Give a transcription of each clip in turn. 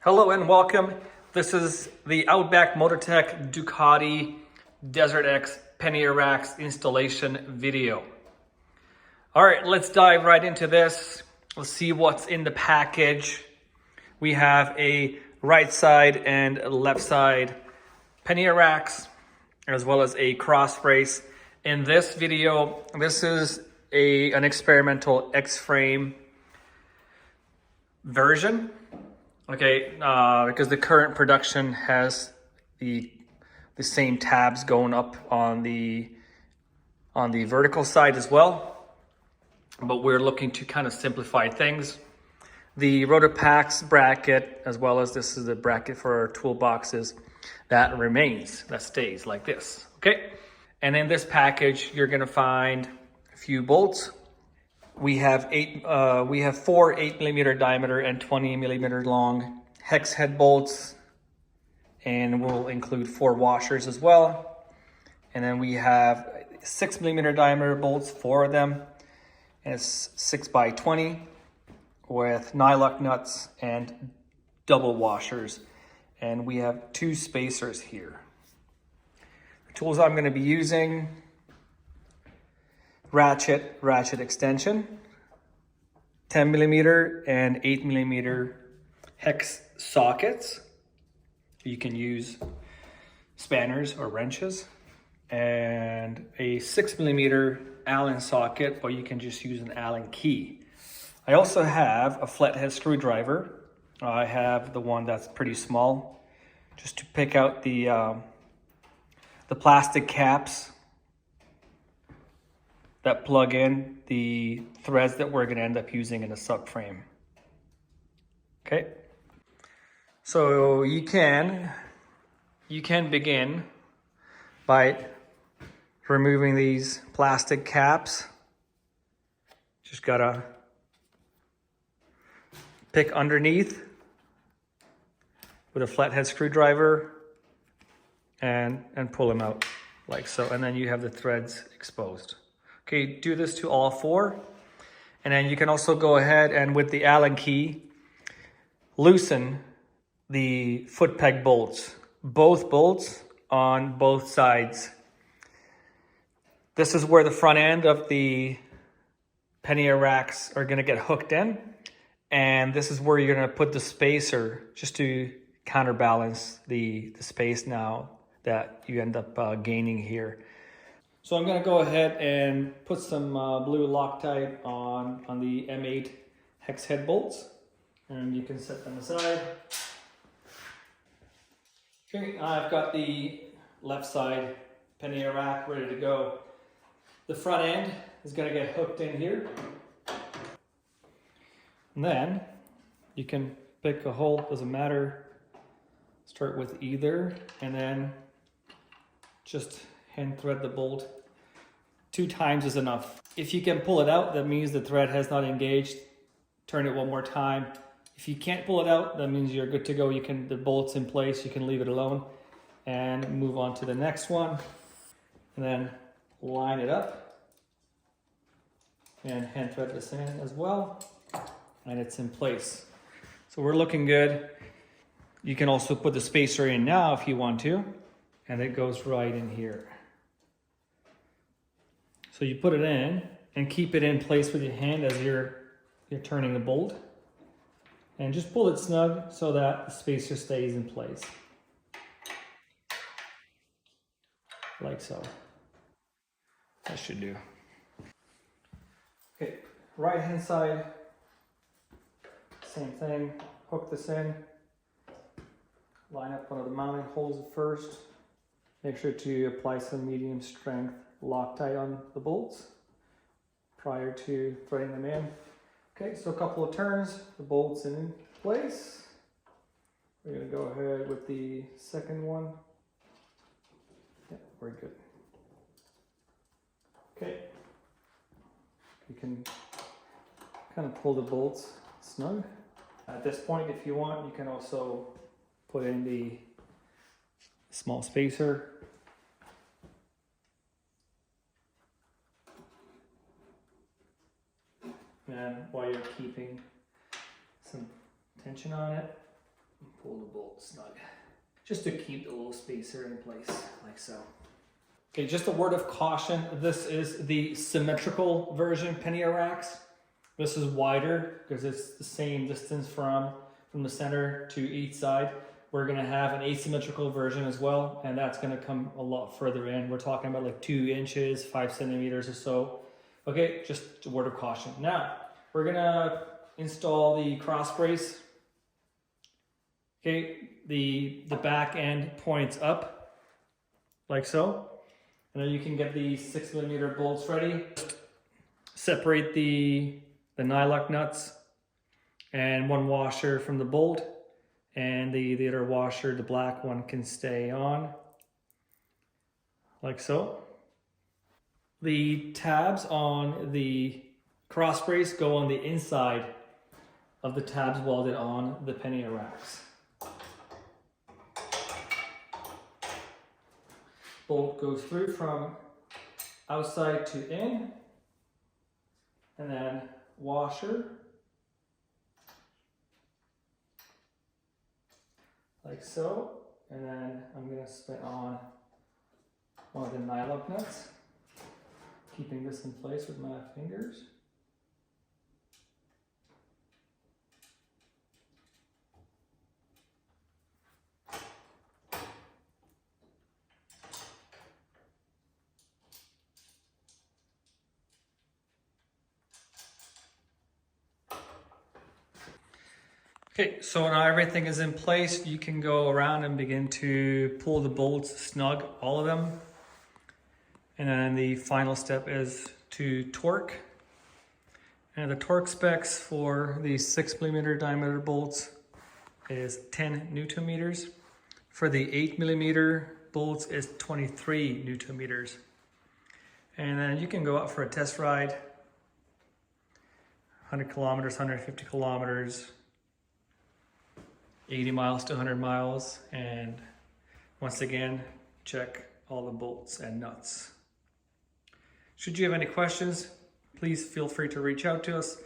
Hello and welcome. This is the Outback Motortek Ducati DesertX Pannier racks installation video. All right, let's dive right into this. Let's see what's in the package. We have a right side and left side Pannier racks, as well as a cross brace. In this video, this is an experimental X-frame version. Okay, because the current production has the same tabs going up on the vertical side as well, but we're looking to kind of simplify things. The rotor packs bracket, as well as this is the bracket for our toolboxes, that remains, that stays like this. Okay, and in this package, you're gonna find a few bolts. We have four 8mm diameter and 20mm long hex head bolts, and we'll include 4 washers as well. And then we have 6mm diameter bolts, 4 of them, and it's 6x20 with nylock nuts and double washers. And we have 2 spacers here. The tools I'm going to be using: ratchet extension, 10mm and 8mm hex sockets. You can use spanners or wrenches, and a 6mm Allen socket, or you can just use an Allen key. I also have a flathead screwdriver. I have the one that's pretty small, just to pick out the plastic caps that plug in the threads that we're gonna end up using in the subframe. Okay, so you can begin by removing these plastic caps. Just gotta pick underneath with a flathead screwdriver and pull them out like so, and then you have the threads exposed. Okay, do this to all 4. And then you can also go ahead and, with the Allen key, loosen the foot peg bolts, both bolts on both sides. This is where the front end of the Pannier racks are gonna get hooked in. And this is where you're gonna put the spacer, just to counterbalance the space now that you end up gaining here. So I'm gonna go ahead and put some blue Loctite on the M8 hex head bolts, and you can set them aside. Okay, I've got the left side Pannier rack ready to go. The front end is gonna get hooked in here. And then you can pick a hole, doesn't matter. Start with either, and then just hand thread the bolt. 2 times is enough. If you can pull it out, that means the thread has not engaged. Turn it one more time. If you can't pull it out, that means you're good to go. The bolt's in place, you can leave it alone and move on to the next one. And then line it up and hand thread this in as well, and it's in place. So we're looking good. You can also put the spacer in now if you want to, and it goes right in here. So you put it in and keep it in place with your hand as you're turning the bolt, and just pull it snug so that the spacer stays in place, like so. That should do. Okay, right hand side, same thing. Hook this in, line up one of the mounting holes first. Make sure to apply some medium strength Loctite on the bolts prior to threading them in. Okay, so a couple of turns, the bolt's in place. We're gonna go ahead with the second one. Yeah, we're good. Okay, you can kind of pull the bolts snug. At this point, if you want, you can also put in the small spacer. And while you're keeping some tension on it, and pull the bolt snug. Just to keep the little spacer in place, like so. Okay, just a word of caution. This is the symmetrical version Pannier racks. This is wider because it's the same distance from the center to each side. We're gonna have an asymmetrical version as well, and that's gonna come a lot further in. We're talking about like 2 inches, 5 centimeters or so. Okay, just a word of caution. Now, we're gonna install the cross brace. Okay, the back end points up, like so. And then you can get the 6mm bolts ready. Separate the nylock nuts and one washer from the bolt, and the other washer, the black one, can stay on, like so. The tabs on the cross brace go on the inside of the tabs welded on the Pannier racks. Bolt goes through from outside to in, and then washer, like so. And then I'm going to spin on one of the nylock nuts, keeping this in place with my fingers. Okay, so now everything is in place. You can go around and begin to pull the bolts snug, all of them. And then the final step is to torque. And the torque specs for the 6mm diameter bolts is 10 Newton meters. For the 8mm bolts is 23 Newton meters. And then you can go out for a test ride, 100 kilometers, 150 kilometers, 80 miles to 100 miles, and once again, check all the bolts and nuts. Should you have any questions, please feel free to reach out to us,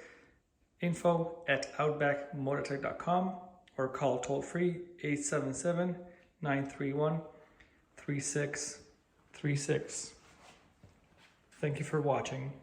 info@outbackmotortek.com, or call toll-free 877-931-3636. Thank you for watching.